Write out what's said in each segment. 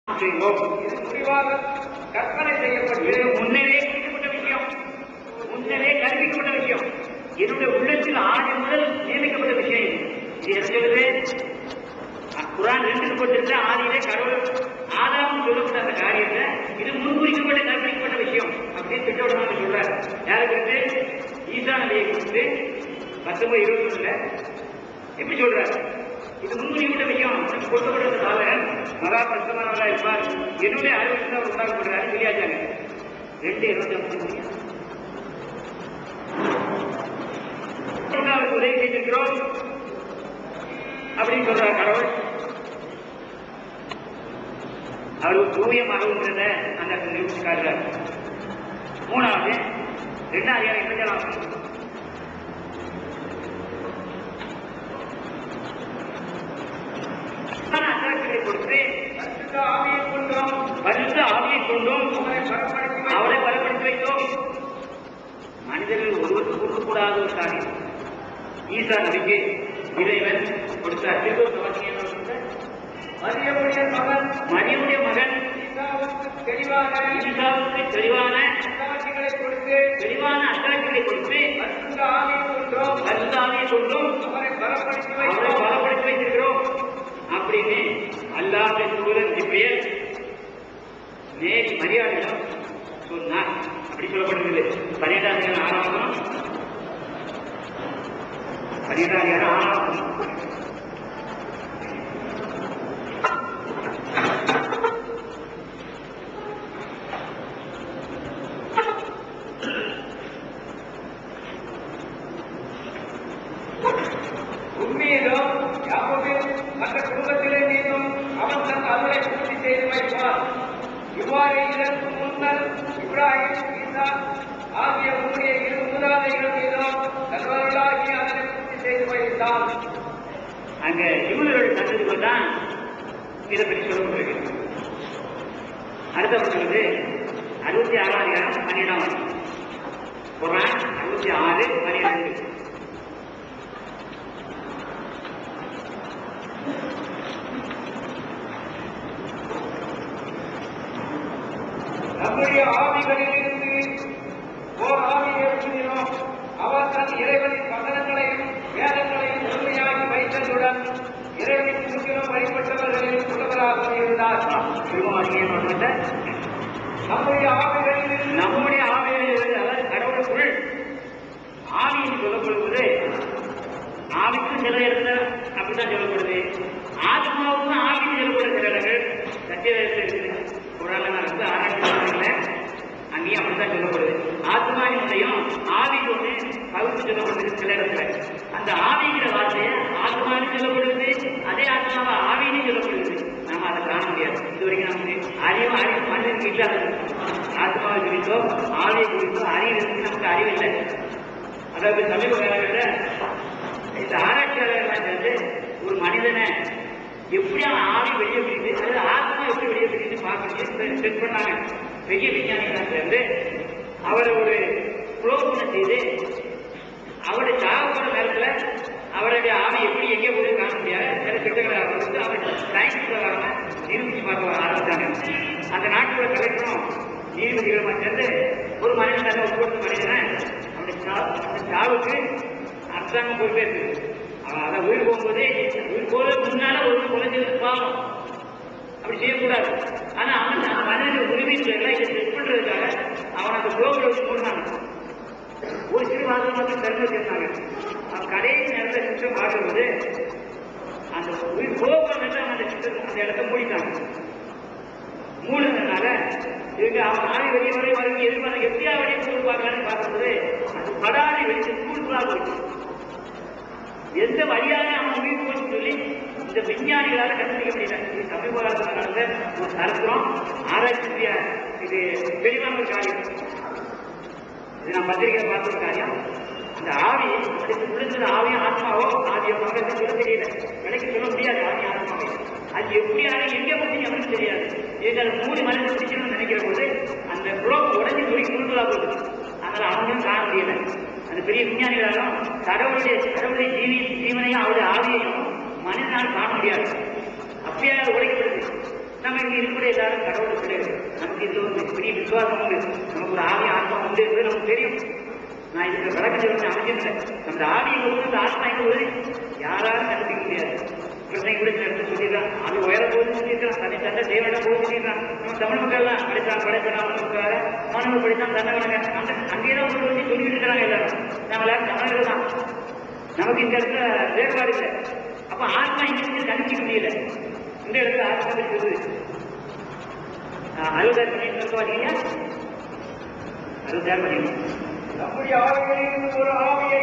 முடிவாக கற்பனை செய்யப்பட்டு முன்னரே குறிக்கப்பட்ட விஷயம், முன்னரே கற்பிக்கப்பட்ட விஷயம், என்னுடைய உள்ளத்தில் ஆதி முதல் நியமிக்கப்பட்ட விஷயம். இது என்ன சொல்லுது? குர்ஆன் 2 போட்டிருந்த ஆதியிலே கடவுள் ஆதாம் சொல்லப்பட்ட அந்த காரியத்தை இது முன்குறிக்கப்பட்ட கற்பிக்கப்பட்ட விஷயம் அப்படின்னு திட்டவட்டமாக சொல்றாரு. யாரை குறித்து? ஈசா நபியை குறித்து 19:21 எப்படி சொல்றாரு? இது முன்குறிக்கப்பட்ட விஷயம். கொடுக்கப்பட்ட சாதகன் மகா பிரசமானவராக இருப்பார், என்னுடைய அறிவுக்கு அவர் உண்டாக்கப்படுறாரு சொல்லியாச்சாங்க. 2:25 அவருக்கு உதவி செய்திருக்கிறோம் அப்படின்னு சொல்றார் கடவுள். அவர் தூய மகவுங்கிறத அந்த நிரூபிச்சு காட்டுறார். 3வது 2ஆம் அதிகாரம் 27 கொடுத்து பரிசுத்த ஆவியை கொண்டும் அவரை பலப்படுத்தி வைத்தோம். மனிதர்கள் ஒருவருக்கு கொடுக்கக்கூடாத ஒரு காரியம் ஈசா நபிக்கு இறைவன் கொடுத்தார். மரியமுடைய மகன் தெளிவான அத்தாட்சிகளை கொடுத்து பரிசுத்த ஆவியை கொண்டும் அவரை பலப்படுத்தி வைத்திருக்கிறோம் அப்படின்னு அல்லாஹ்வின் தூதர் ஜிப்ரீல் நேரி மரியாதையிடம் சொன்னார். அப்படி சொல்லப்படுகிறது. 12ஆம் அதிகாரம் 6 உண்மையிலும் யாக்கோபின் மற்ற குடும்பத்திலே மீதும் அவன் தன் அருளை பூர்த்தி செய்து வைப்பார். இவ்வாறு இதற்கு முன்னர் இப்ராஹிம், ஈசா ஆகிய உங்களுடைய 2 மூதாதைகள் மீதும் தன்வர்களாகி அதனை பூர்த்தி செய்து வைத்தான். அங்க யூதர்கள் சந்ததிக்கு தான் இதை பற்றி சொல்லப்படுகிறது. அடுத்த சொல்லுது 66ஆம் அதிகாரம் 12 குர்ஆன் 66:12 நம்முடைய ஆவிகளிலிருந்து ஓர் ஆவியை எழுப்பினோம். அவர் தன் இறைவனின் வசனங்களையும் வேதங்களையும் உண்மையாகி வைத்ததுடன் இறைவனுக்கு முற்றிலும் வழிபட்டவர்களில் உள்ளவராக இருந்தார். நம்முடைய ஆவிகளிலிருந்து அதாவது கடவுளுக்குள் ஆவின்னு சொல்லப்படுவது ஆவிக்கும் சில இடத்துல அப்படித்தான் சொல்லப்படுது. ஆத்மாவுக்கும் ஆவின்னு சொல்லப்படுற சில இடங்கள் சத்தியத்தில் இருக்குது. இருந்து ஆராய்ச்சி அங்கேயும் அப்படித்தான் சொல்லப்படுது. ஆத்மாவினுடையும் ஆவிக்கு ஒன்று பகுத்து சொல்லப்படுது சில இடத்துல. அந்த ஆவிங்கிற வார்த்தையை ஆத்மாவின்னு சொல்லப்படுது, அதே ஆத்மாவை ஆவின்னு சொல்லப்படுது. நாம அதை காண முடியாது. இதுவரைக்கும் நமக்கு அறிவு மனிதனுக்கு இல்லாதது. ஆத்மாவை குறித்தோ ஆவியை குறித்தோ அறிவு நமக்கு அறிவு இல்லை. அதாவது சமீப காலங்களில் இந்த ஆராய்ச்சியாளர்கள் சேர்ந்து ஒரு மனிதனை எப்படியான ஆவி வெளியே பிடித்து அதாவது ஆத்மா எப்படி வெளியே பிடித்து பார்க்கறது செக் பண்ணாங்க. பெரிய விஞ்ஞானிகளாக சேர்ந்து அவரை ஒரு புரோகனை செய்து அவருடைய சாகப்போற நேரத்தில் அவருடைய ஆவி எப்படி எங்கே போய் காண முடியாது சில திட்டங்களை கொடுத்து அவர் சயின்ஸ் பிரகாரமாக நிரூபிச்சு பார்க்க ஆரம்பித்தாங்க. அந்த நாட்டோட கலெக்டரும் நீதிபதிகளுமா சேர்ந்து ஒரு மனிதன் ஒரு மனிதனை அவருடைய சாவுக்கு அரசாங்கம் பொறுப்பேற்று அதை உயிர் போகும்போதே உயிர் போல முன்னால ஒரு குறைஞ்சது பாவம் அப்படி செய்யக்கூடாது. ஆனா அவன் அந்த மனிதனுடைய உரிமைகளை இதை செக் பண்றதுக்காக அவன் அந்த குளோபில் வச்சு போடுறாங்க. ஒரு சிறு வாசல் மட்டும் திறந்து வச்சிருந்தாங்க. அவன் கடைசி நேரத்தில் சிஸ்டம் பார்க்கும்போது அந்த உயிர் போக அந்த சிஸ்டம் அந்த இடத்த மூடிட்டாங்க. மூடுனதுனால இவங்க அவன் ஆணி வெளியே வரைக்கும் எதிர்பார்த்து எப்படியா வெளியே கூழ் பார்க்கலான்னு பார்க்கும்போது அது படாடி வெளியே கூழ்களாக போயிடுச்சு. எந்த வழியாக அவன் உயிர் போச்சு சொல்லி இந்த விஞ்ஞானிகளால் கண்டுபிடிக்க முடியல. இது சமீப காலத்தில் நடந்த ஒரு சரித்திரம் ஆராய்ச்சி. இது தெளிவான ஒரு காரியம். இது நான் பத்திரிகையில் பார்த்த ஒரு காரியம். அந்த ஆவி அதுக்கு முடிஞ்சது ஆவியும் ஆத்மாவோ ஆவியோ பக்கத்து சொல்ல தெரியல. விலைக்கு சொல்ல முடியாது ஆவி ஆத்மாவை. அது எப்படியான எங்கே போச்சு அவனுக்கு தெரியாது. எங்கள் 3 மனிதன் பிடிக்கணும்னு நினைக்கிற போது அந்த புரோக்கு உடஞ்சி போய் முழுக்கலா போகுது. அதனால் அவங்களும் காண முடியல. அந்த பெரிய விஞ்ஞானிகளாலும் கடவுளுடைய ஜீவனையும் அவருடைய ஆவியையும் மனிதனால் காண முடியாது. அப்படியே உடைக்கப்படுது. நம்ம இங்க இருக்கக்கூடிய எல்லாரும் கடவுள் கிடையாது. நமக்கு இது ஒரு பெரிய விசுவாசம் உண்டு, நமக்கு ஒரு ஆவி ஆத்மா உண்டு என்பது நமக்கு தெரியும். நான் இதுக்கு விளக்கம் சொல்ல அவசியம் இல்லை. நம்ம ஆவியை கொடுத்து இந்த ஆத்மா எங்க வருது யாராலும் கண்டுபிடிக்க முடியாது. பிரச்சனை கூட எடுத்து சொல்லிடுறான், அது உயர போது சொல்லிடுறான், தன்னை தந்தை தேவையான போது சொல்லிடுறான். நம்ம தமிழ் மக்கள் எல்லாம் படித்தான் படைத்தான் மாணவர் படித்தான் தன்னை வணங்க அந்த அங்கேதான் கொண்டு வந்து சொல்லிட்டு இருக்கிறாங்க எல்லாரும். நம்ம எல்லாரும் தமிழர்கள் தான், நமக்கு இந்த இடத்துல வேறுபாடு இல்லை. அப்ப ஆத்மா இங்க கண்டுபிடிக்க முடியல. இந்த இடத்துல ஆத்மா சொல்லுது 60,000 பண்ணிட்டு வரீங்க, 60,000 பண்ணீங்க. நம்முடைய ஆவியிலிருந்து ஒரு ஆவியை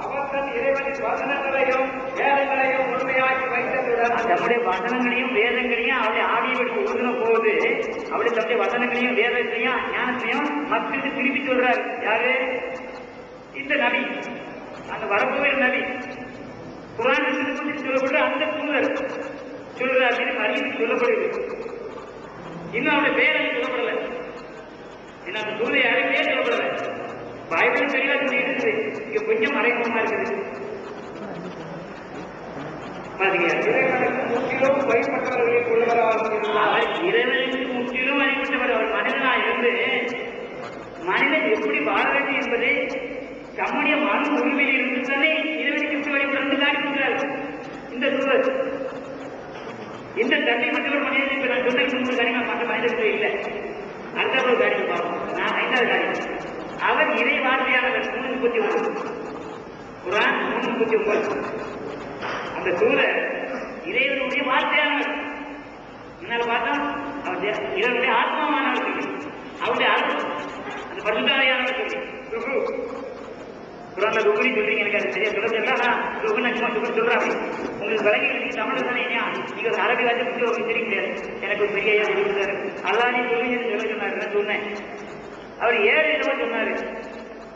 அவர் தன் இறைவனின் வசனங்களையும் வேதங்களையும் உண்மையாக்கி வைத்ததுடன் நம்முடைய வசனங்களையும் வேதங்களையும் அவருடைய ஆவியை எடுத்து ஊதுன போது அவருடைய தன்னுடைய வசனங்களையும் வேதத்தையும் ஞானத்தையும் மக்களுக்கு திருப்பி சொல்றாரு. யாரு? இந்த நபி, அந்த வரப்போகிற நபி, குர்ஆன் சொல்லப்படுற அந்த தூதர் சொல்றாரு. மரியத்துக்கு சொல்லப்படுது. இன்னும் அவருடைய பேரை சொல்லப்படல. என்ன அந்த தூதர் யாரும் பேர் சொல்லப்படல. பைபிள் தெளிவா சொல்லிட்டு இங்க கொஞ்சம் மறைமுகமா இருக்குது. முற்றிலும் வழிபட்டவர்களை கொள்வராக இறைவனுக்கு முற்றிலும் வழிபட்டவர். அவர் மனிதனா இருந்து மனிதன் எப்படி வாழ வேண்டும் என்பதை தம்முடைய மன உரிமையில் இருந்துதானே இறைவனுக்கு எப்படி வழிபடுறது காட்டுகிறார் இந்த தூதர். இந்த தன்மை மற்றவர் மனிதன் இப்ப நான் சொன்னதுக்கு 3 காரியம் மற்ற மனிதர்கள் இல்லை. அடுத்த ஒரு காரியம் பார்ப்போம். நான் 5வது காரியம், அவர் இறை வார்த்தையானவர். 3:31 குர்ஆன் 3:39. அந்த தூதர் இறைவனுடைய வார்த்தையானவர். முன்னால பார்த்தா அவர் இறைவனுடைய ஆத்மாவானவர், அவருடைய ஆத்மா அந்த பரிசுத்தாவியானவர் சொல்லி குர்ஆன்ல ருகுனி சொல்றீங்க. எனக்கு அது சரியா சொல்ல தெரியல. ருகுனா சும்மா சொல்றாங்க. உங்களுக்கு விலகி தமிழ் தானே, நீங்க ஒரு அரபி வார்த்தை பற்றி உங்களுக்கு தெரிய முடியாது. எனக்கு ஒரு பெரிய சொல்லிட்டாரு, அல்லாஹ் நீ சொல்லுங்கன்னு சொல்ல சொன்னாரு. நான் சொன்னேன். அவர் 7 இடமா சொன்னாரு.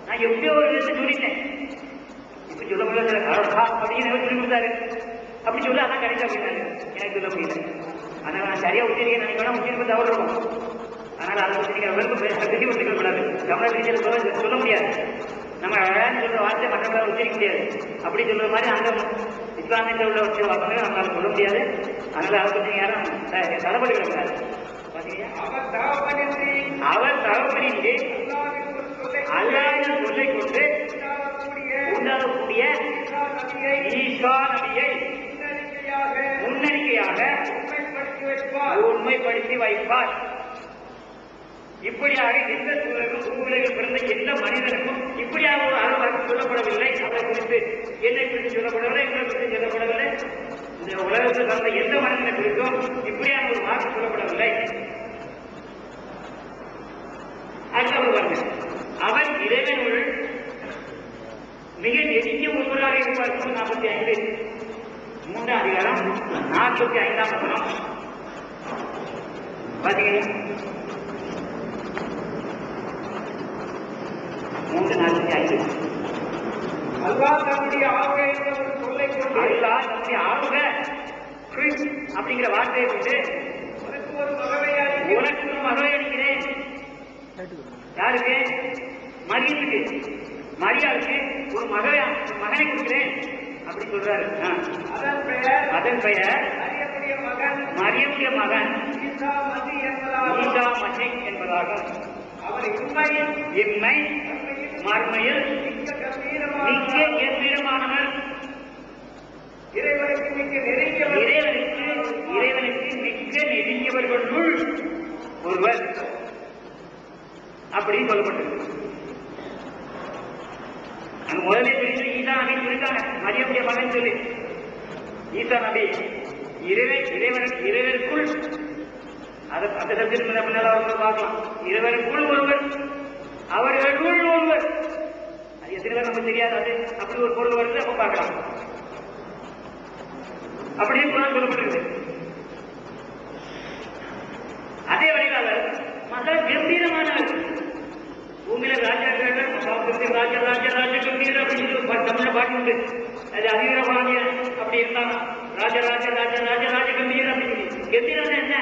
நான் எப்படியோ ஒரு விதத்தை சொல்லிட்டேன். இப்ப சொல்ல முடியாது அப்படின்னு சொல்லி கொடுத்தாரு. அப்படி சொல்ல அதான் கிடைச்சா அப்படின்னாரு. எனக்கு சொல்ல முடியல. அதனால நான் சரியா உச்சரிக்க நினைக்கணும். உச்சரிப்பு தவறு இருக்கும். அதனால அதை உச்சரிக்க கூடாது. தமிழ் ரீதியில் சொல்ல முடியாது. நம்ம அழகான்னு சொல்ற வார்த்தை மற்றவங்களால உச்சரிக்க முடியாது. அப்படி சொல்ற மாதிரி அந்த இஸ்லாமியத்தில் உள்ள வச்ச வார்த்தைகளை நம்மளால சொல்ல முடியாது. அதனால அதை பற்றி யாரும் தடப்பட்டுக்கூடாது. அவர் தகவலின்றி அல்லாஹ்வின் சொல்லை கொண்டு உண்டாகக்கூடிய ஈசா நபியை முன்னணிக்கையாக உண்மைப்படுத்தி வைப்பார். இப்படியாக எந்த சூழலும் பூவுலகில் பிறந்த எந்த மனிதனுக்கும் இப்படியாக ஒரு அளவாக சொல்லப்படவில்லை. அவரை குறித்து என்னை குறித்து சொல்லப்படவில்லை, எங்களை குறித்து சொல்லப்படவில்லை. இந்த உலகத்தில் பிறந்த எந்த மனிதனை குறித்தும் இப்படியான ஒரு வாக்கு சொல்லப்படவில்லை. அவர் இறைவனுள் மிக நெருங்கிய ஒருவராக இருப்பார். 45 3ஆம் அதிகாரம் 45ஆம் வசனம் பாத்தீங்கன்னா 3:45. அல்லாஹ் தன்னுடைய ஆளுக என்ற ஒரு சொல்லை கொண்டு, அல்லாஹ் தன்னுடைய ஆளுக அப்படிங்கிற வார்த்தையை கொண்டு உனக்கு ஒரு மகவை அளிக்கிறேன். யாருக்கு? மரியத்துக்கு, மரியாளுக்கு ஒரு மகனை கொடுக்கிறேன் அப்படி சொல்றாரு. அதன் பெயர் மரியமுடைய மகன் ஈசா மசீஹ் என்பதாகும். அவர் இம்மை மறுமையில் மிக்க கம்பீரமானவர். இறைவனுக்கு மிக்க நெருங்கியவர்களுள் ஒருவர் அப்படின்னு சொல்லப்பட்டிருக்கு. அங்க முதலே சொல்லி ஈசா நபின்னு சொல்லிட்டாங்க, மரியமுடைய மகன் சொல்லி. ஈசா நபி இறைவனுக்குள் அந்த சப்ஜெக்ட் முன்னால பார்க்கலாம். இறைவனுக்குள் ஒருவர், அவர்களுக்குள் ஒருவர். அது எத்தனை பேர் நமக்கு தெரியாது. அது அப்படி ஒரு பொருள் வருது, அப்ப பார்க்கலாம். அப்படியே குர்ஆன் சொல்லப்பட்டிருக்கு. அதே வழியாக மகா கம்பீரமானவர். பூமியில ராஜாக்கள் ராஜ ராஜ ராஜ கம்பீர அப்படின்னு தமிழ பாட்டு உண்டு. அது அதிகரபாண்டிய அப்படி இருந்தாங்க. ராஜ ராஜ ராஜ ராஜ ராஜ கம்பீர அப்படின்னு. கம்பீரம் என்ன?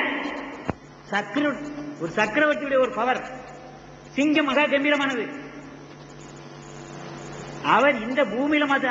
ஒரு சக்கரவர்த்தியுடைய ஒரு பவர். சிங்கம் மகா கம்பீரமானது. அவர் இந்த பூமியில மாத்த